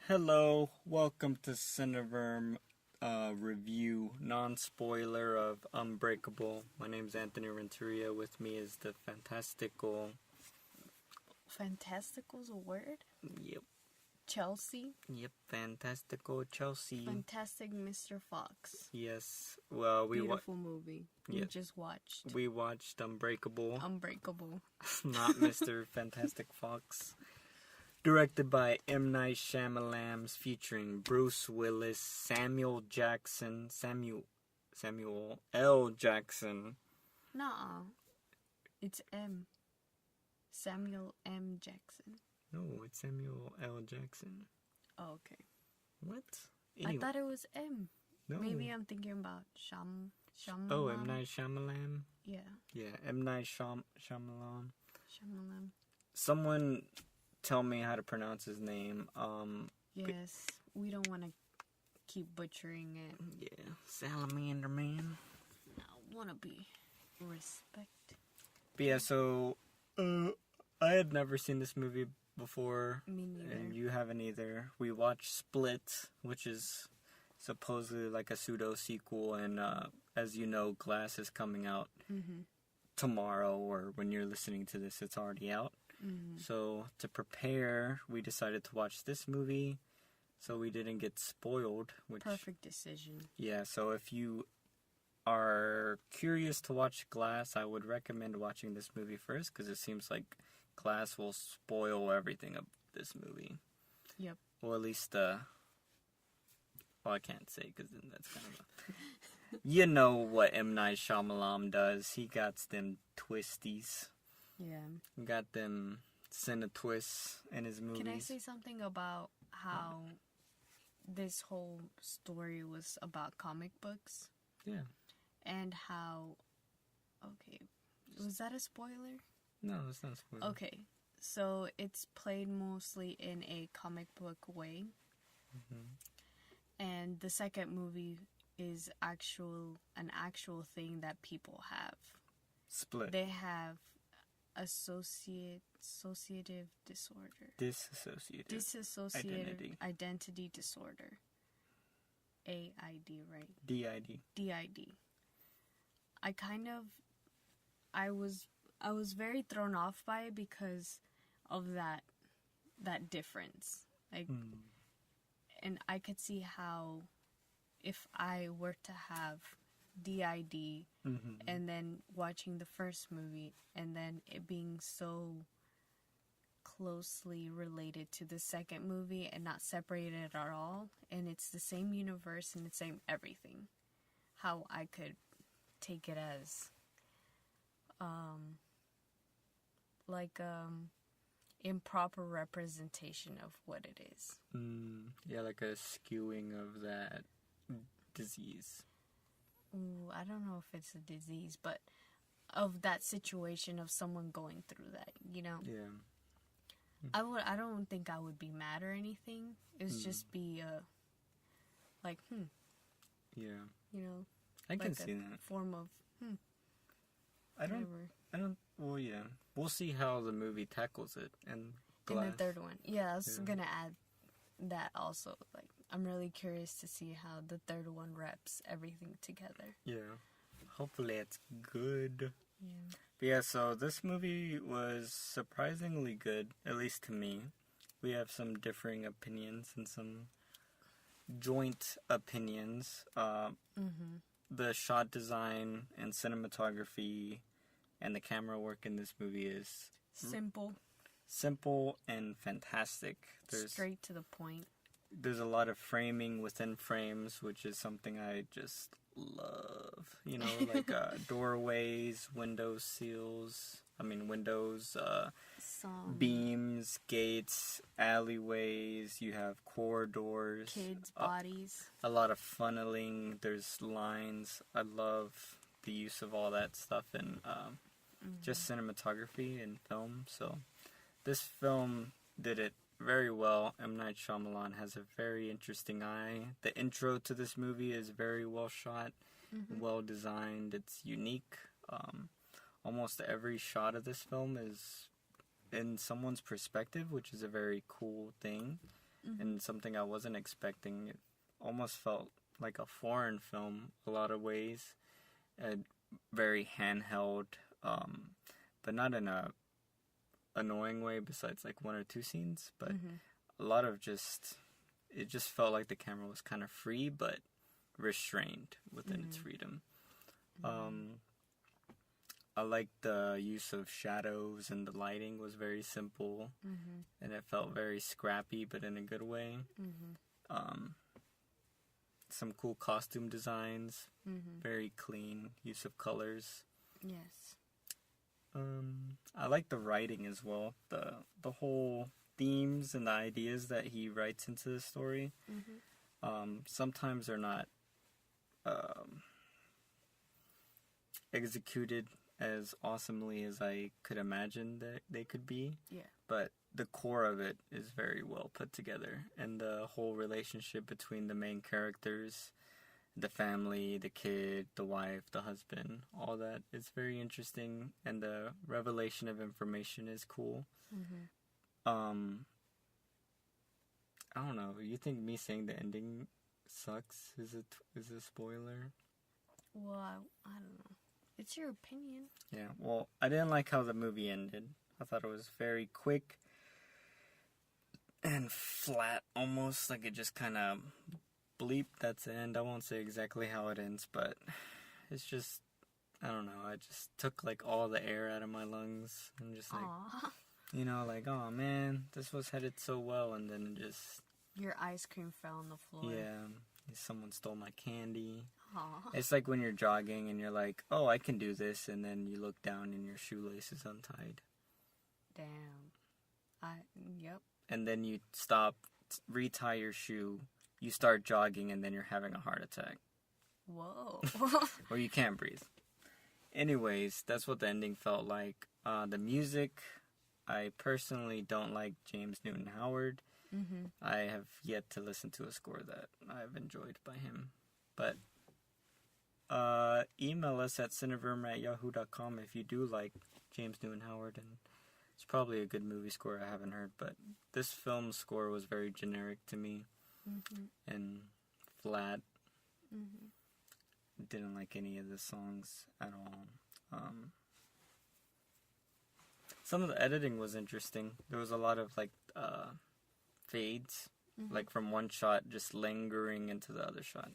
Hello, welcome to Cineverm review, non-spoiler of Unbreakable. My name's Anthony Renteria. With me is the fantastical... Fantastical's a word? Yep. Chelsea? Yep, fantastical Chelsea. Fantastic Mr. Fox. Yes, well, Beautiful movie. Yeah. We just watched. We watched Unbreakable. Unbreakable. Not Mr. Fantastic Fox. Directed by M. Night Shyamalan, featuring Bruce Willis, Samuel L. Jackson. Nuh-uh. It's M. Samuel M. Jackson. No, it's Samuel L. Jackson. Oh, okay. What? I thought it was M. No. Maybe I'm thinking about Shyamalan. Oh, M. Night Shyamalan? Yeah. Yeah, M. Night Shyamalan. Shyamalan. Someone tell me how to pronounce his name. Yes. We don't want to keep butchering it. Yeah, Salamander Man. I want to be respect. But yeah, so I had never seen this movie before. Me neither. And you haven't either. We watched Split, which is supposedly like a pseudo sequel, and as you know, Glass is coming out tomorrow, or when you're listening to this, it's already out. So to prepare, we decided to watch this movie so we didn't get spoiled. Perfect decision. Yeah, so if you are curious to watch Glass, I would recommend watching this movie first, because it seems like Glass will spoil everything of this movie. Yep. Or at least, well, I can't say, because then that's kind of a... You know what M. Night Shyamalan does. He got them twisties. Yeah. Got them cine twists in his movies. Can I say something about how this whole story was about comic books? Yeah. And how... Okay. Was that a spoiler? No, it's not a spoiler. Okay. So it's played mostly in a comic book way. And the second movie is an actual thing that people have. Split. They have associative disorder. Dissociative identity disorder. AID, right? DID. DID. I was very thrown off by it because of that difference. And I could see how if I were to have DID and then watching the first movie and then it being so closely related to the second movie and not separated at all, and it's the same universe and the same everything, how I could take it as improper representation of what it is. Yeah, like a skewing of that disease. Ooh, I don't know if it's a disease, but of that situation of someone going through that, you know? Yeah. I don't think I would be mad or anything. It's just be Yeah. You know? I can like see a that. Form of Well, yeah. We'll see how the movie tackles it in Glass. In the third one. Yeah, I was gonna add that also. Like, I'm really curious to see how the third one reps everything together. Yeah. Hopefully it's good. Yeah. But yeah, so this movie was surprisingly good, at least to me. We have some differing opinions and some joint opinions. The shot design and cinematography and the camera work in this movie is simple and fantastic. Straight to the point. There's a lot of framing within frames, which is something I just love. You know, like doorways, windows, beams, gates, alleyways. You have corridors. Kids' bodies. A lot of funneling. There's lines. I love the use of all that stuff in just cinematography and film. So this film did it very well. M. Night Shyamalan has a very interesting eye. The intro to this movie is very well shot, well designed. It's unique. Almost every shot of this film is in someone's perspective, which is a very cool thing. and something I wasn't expecting. It almost felt like a foreign film a lot of ways. Very handheld, but not in a annoying way besides like one or two scenes, but a lot of it just felt like the camera was kind of free but restrained within its freedom. I liked the use of shadows, and the lighting was very simple, and it felt very scrappy but in a good way. Some cool costume designs, very clean use of colors. Yes. I like the writing as well. The whole themes and the ideas that he writes into the story. Sometimes they're not executed as awesomely as I could imagine that they could be. Yeah. But the core of it is very well put together, and the whole relationship between the main characters, the family, the kid, the wife, the husband, all that is very interesting, and the revelation of information is cool. I don't know. You think me saying the ending sucks is a spoiler? Well, I don't know. It's your opinion. Yeah. Well, I didn't like how the movie ended. I thought it was very quick and flat, almost like it just kind of bleep. That's the end. I won't say exactly how it ends, but it's just, I don't know. I just took like all the air out of my lungs and just like, you know, like, oh man, this was headed so well, and then it just, your ice cream fell on the floor. yeah, someone stole my candy. Aww. It's like when you're jogging and you're like, oh, I can do this, and then you look down and your shoelace is untied. Damn. Yep. And then you stop, retie your shoe, you start jogging, and then you're having a heart attack. Whoa. Or you can't breathe. Anyways, that's what the ending felt like. The music, I personally don't like James Newton Howard. I have yet to listen to a score that I've enjoyed by him. But email us at cineverm@yahoo.com if you do like James Newton Howard, and it's probably a good movie score I haven't heard, but this film score was very generic to me and flat. Didn't like any of the songs at all. Some of the editing was interesting. There was a lot of like fades, like from one shot just lingering into the other shot.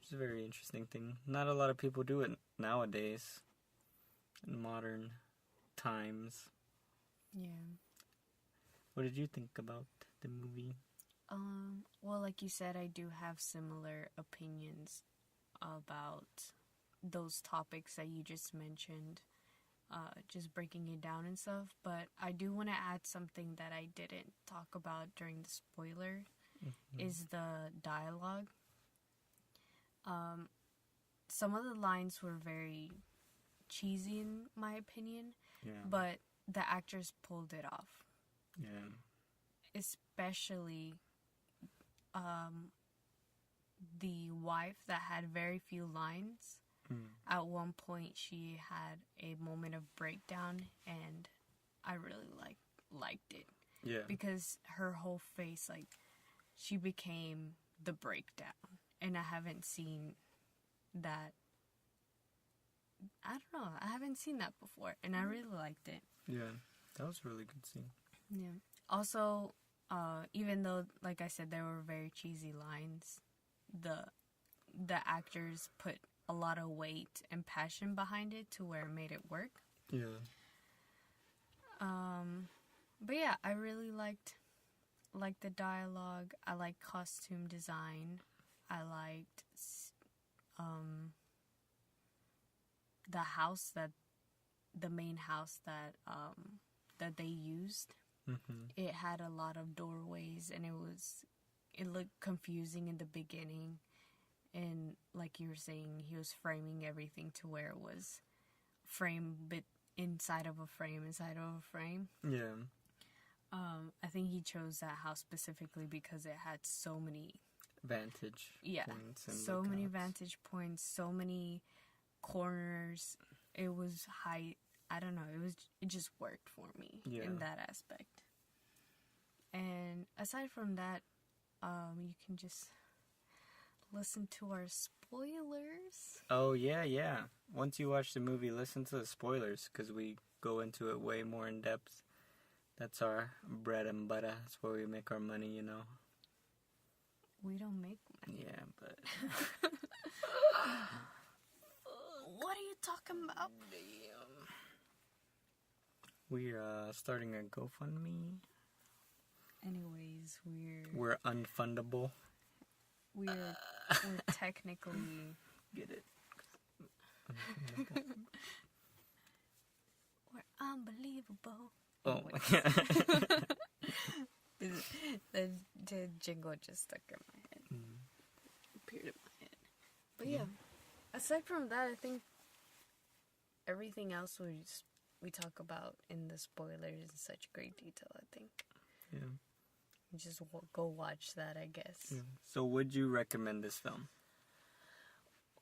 It's a very interesting thing. Not a lot of people do it nowadays, in modern times. Yeah. What did you think about the movie? Well, like you said, I do have similar opinions about those topics that you just mentioned, just breaking it down and stuff, but I do want to add something that I didn't talk about during the spoiler, is the dialogue. Some of the lines were very cheesy in my opinion, but the actors pulled it off. Yeah. Especially the wife that had very few lines. At one point she had a moment of breakdown, and I really liked it. Yeah. Because her whole face, like, she became the breakdown. And I haven't seen that. I don't know. I haven't seen that before, and I really liked it. Yeah, that was a really good scene. Yeah. Also, even though, like I said, there were very cheesy lines, the actors put a lot of weight and passion behind it to where it made it work. Yeah. But yeah, I really liked the dialogue. I liked costume design. I liked the main house that they used. It had a lot of doorways, and it looked confusing in the beginning, and like you were saying, he was framing everything to where it was framed but inside of a frame. Yeah. I think he chose that house specifically because it had so many vantage points. And so many vantage points, so many corners. It was high. I don't know. It just worked for me in that aspect. And aside from that, you can just listen to our spoilers. Oh, yeah. Once you watch the movie, listen to the spoilers, because we go into it way more in depth. That's our bread and butter. That's where we make our money, you know. We don't make money. Yeah, but... What are you talking about? We're starting a GoFundMe. Anyways, We're unfundable. We're technically... Get it? We're unbelievable. Oh, the jingle just stuck in my head. Appeared in my head. But yeah, aside from that, I think everything else we talk about in the spoilers in such great detail, I think. Yeah. Just go watch that, I guess. Yeah. So would you recommend this film?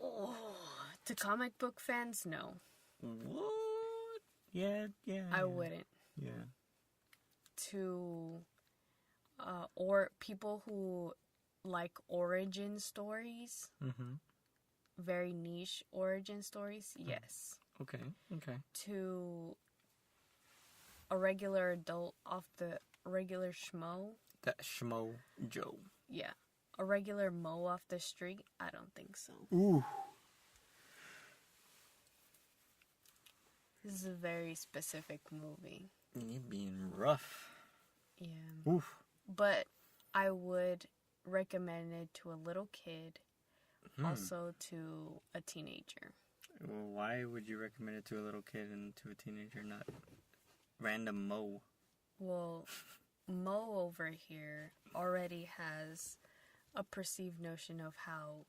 Oh, to comic book fans, no. What? Yeah. I wouldn't. Yeah. To or people who like origin stories, very niche origin stories, yes. Okay. To a regular adult off the regular schmo. That schmo Joe. Yeah. A regular mo off the street, I don't think so. Ooh. This is a very specific movie. You're being rough. Yeah. Oof. But I would recommend it to a little kid, also to a teenager. Well, why would you recommend it to a little kid and to a teenager, not random Mo? Well, Mo over here already has a perceived notion of how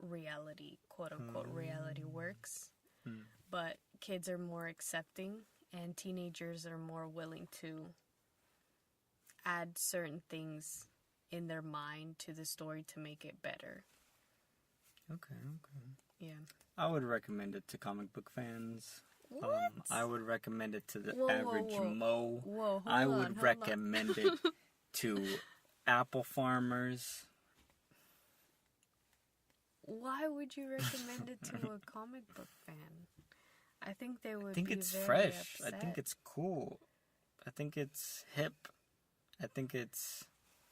reality, quote-unquote, reality works. But kids are more accepting, and teenagers are more willing to add certain things in their mind to the story to make it better. Okay. Yeah. I would recommend it to comic book fans. What? I would recommend it to the Whoa, average Mo. Whoa, I would recommend it to apple farmers. Why would you recommend it to a comic book fan? I think they would. I think be it's very fresh. upset. I think it's cool. I think it's hip. I think it's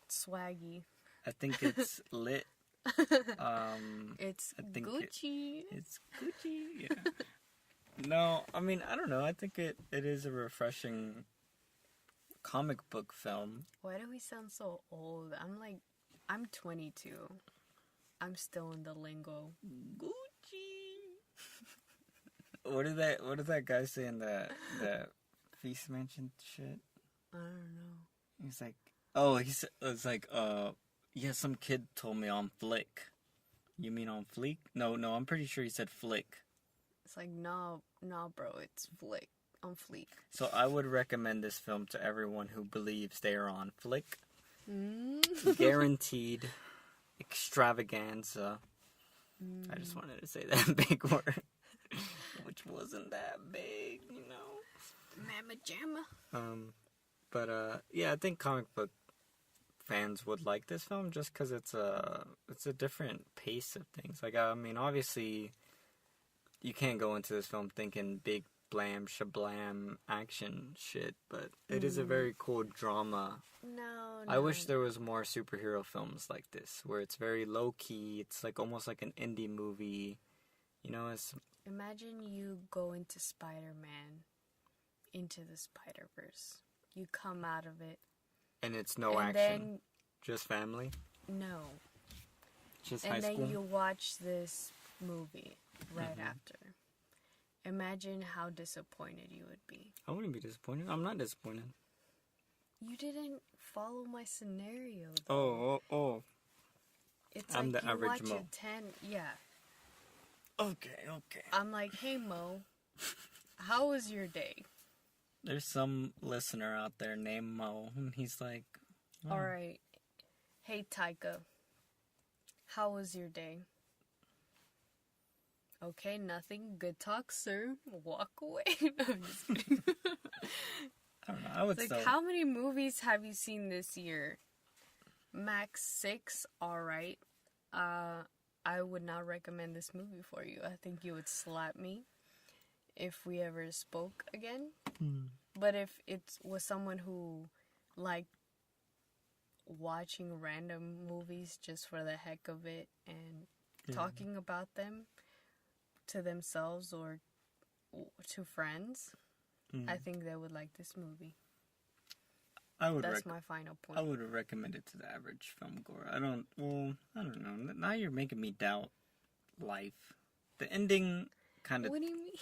swaggy. I think it's lit. It's I think Gucci. It's Gucci. Yeah. No, I mean, I don't know. I think it is a refreshing comic book film. Why do we sound so old? I'm 22. I'm still in the lingo. Gucci. What did that guy say in the Feast Mansion shit? I don't know. He's like, it's like, yeah, some kid told me on flick. You mean on fleek? No, I'm pretty sure he said flick. It's like, no, bro, it's flick. On fleek. So I would recommend this film to everyone who believes they are on flick. Guaranteed extravaganza. I just wanted to say that big word. Which wasn't that big, you know. Mamma jamma. But yeah, I think comic book fans would like this film just because it's a different pace of things. Like, I mean, obviously, you can't go into this film thinking big blam shablam action shit, but it is a very cool drama. No. I wish there was more superhero films like this, where it's very low key. It's like almost like an indie movie. You know, it's. Imagine you go into Spider-Man, into the Spider-Verse. You come out of it. And it's no and action. Then, just family? No. Just and high school? And then you watch this movie right after. Imagine how disappointed you would be. I wouldn't be disappointed. I'm not disappointed. You didn't follow my scenario, though. Oh. It's I'm like the you average watch Mo. a 10... Yeah. Okay. I'm like, hey, Mo, how was your day? There's some listener out there named Mo, and he's like... Oh. All right. Hey, Taika, how was your day? Okay, nothing. Good talk, sir. Walk away. I'm just kidding. I don't know. I would Like, still... how many movies have you seen this year? Max 6, alright. I would not recommend this movie for you. I think you would slap me if we ever spoke again. But if it was someone who liked watching random movies just for the heck of it and talking about them to themselves or to friends, I think they would like this movie. That's my final point. I would recommend it to the average film goer. I don't know. Now you're making me doubt life. The ending kind of... What do you mean?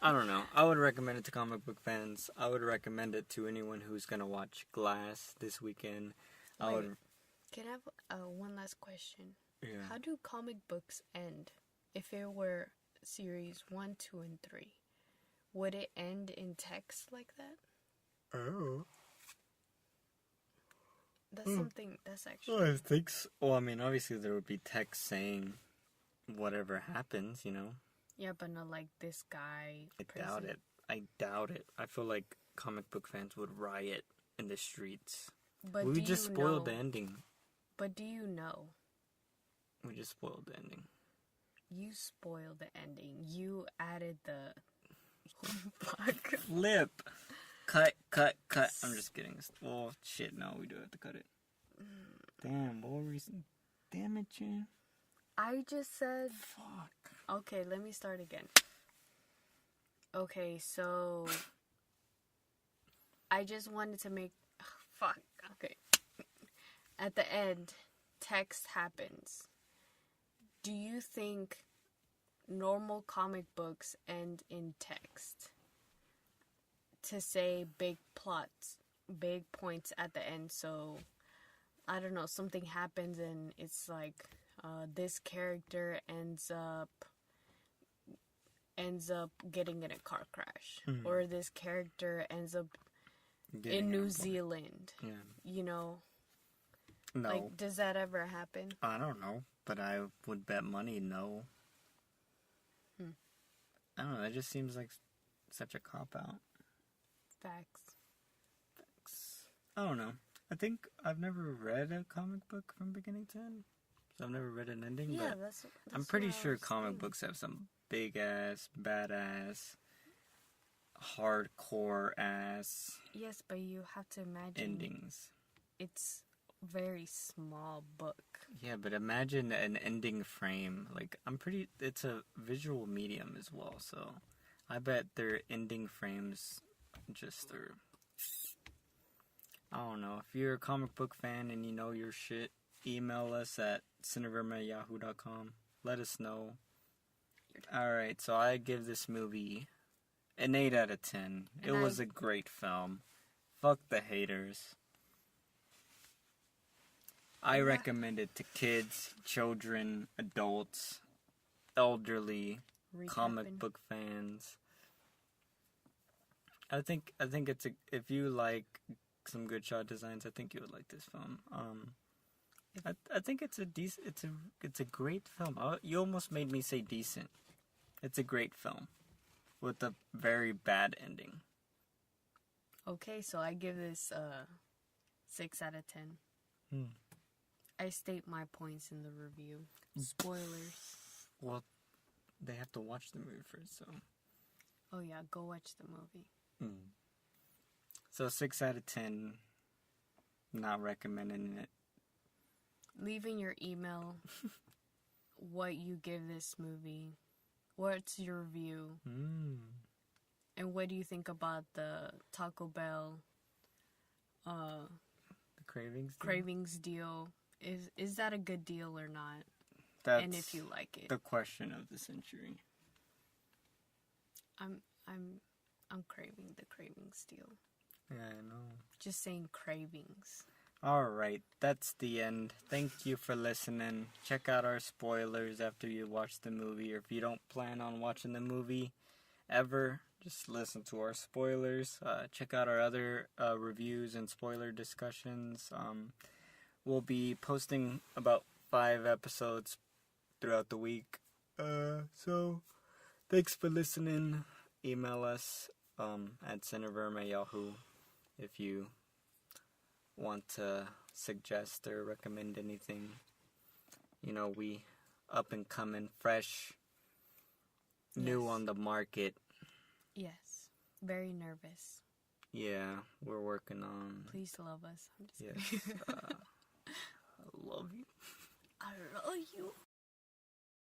I don't know. I would recommend it to comic book fans. I would recommend it to anyone who's going to watch Glass this weekend. Can I have one last question? Yeah. How do comic books end? If it were series 1, 2, and 3, would it end in text like that? Oh. That's something that's actually... I think so. Well, I mean, obviously there would be text saying whatever happens, you know? Yeah, but not like this guy. I doubt it. I feel like comic book fans would riot in the streets. But we just spoiled the ending. But do you know? We just spoiled the ending. You spoiled the ending. You added the... Fuck. Flip. Cut. I'm just kidding. Well, shit, no, we do have to cut it. Damn, what were we saying? Damn it, Jen. I just said... Fuck. Okay, let me start again. Okay, so... I just wanted to make... Fuck. Okay. At the end, text happens. Do you think normal comic books end in text? To say big plots, big points at the end, so... I don't know, something happens and it's like... this character ends up getting in a car crash, or this character ends up in New Zealand. Yeah. You know? No. Like, does that ever happen? I don't know, but I would bet money no. I don't know, that just seems like such a cop-out. Facts. I don't know. I think I've never read a comic book from beginning to end. So I've never read an ending, yeah, but that's I'm pretty sure comic books have some big-ass, badass, hardcore-ass... Yes, but you have to imagine... endings. It's very small book. Yeah, but imagine an ending frame. Like, it's a visual medium as well, so I bet their ending frames just are... I don't know. If you're a comic book fan and you know your shit, email us at cineverm@yahoo.com. Let us know. Alright, so I give this movie an 8 out of 10. It was a great film. Fuck the haters. I recommend it to kids, children, adults, elderly, comic book fans. I think it's if you like some good shot designs, I think you would like this film. I think it's a great film. You almost made me say decent. It's a great film with a very bad ending. Okay, so I give this 6 out of 10. I state my points in the review. Spoilers. Well, they have to watch the movie first, so... Oh yeah, go watch the movie. So 6 out of 10. Not recommending it. Leave in your email what you give this movie. What's your review? And what do you think about the Taco Bell the Cravings deal? Is that a good deal or not? And if you like it. The question of the century. I'm craving the Cravings deal. Yeah, I know. Just saying cravings. Alright, that's the end. Thank you for listening. Check out our spoilers after you watch the movie, or if you don't plan on watching the movie ever, just listen to our spoilers. Check out our other reviews and spoiler discussions. We'll be posting about 5 episodes throughout the week. So, thanks for listening. Email us. at Cineverm at Yahoo if you want to suggest or recommend anything. You know, we up and coming, fresh, new on the market. Yes. Very nervous. Yeah, we're working on... Please love us. I'm just Yes. I love you. I love you.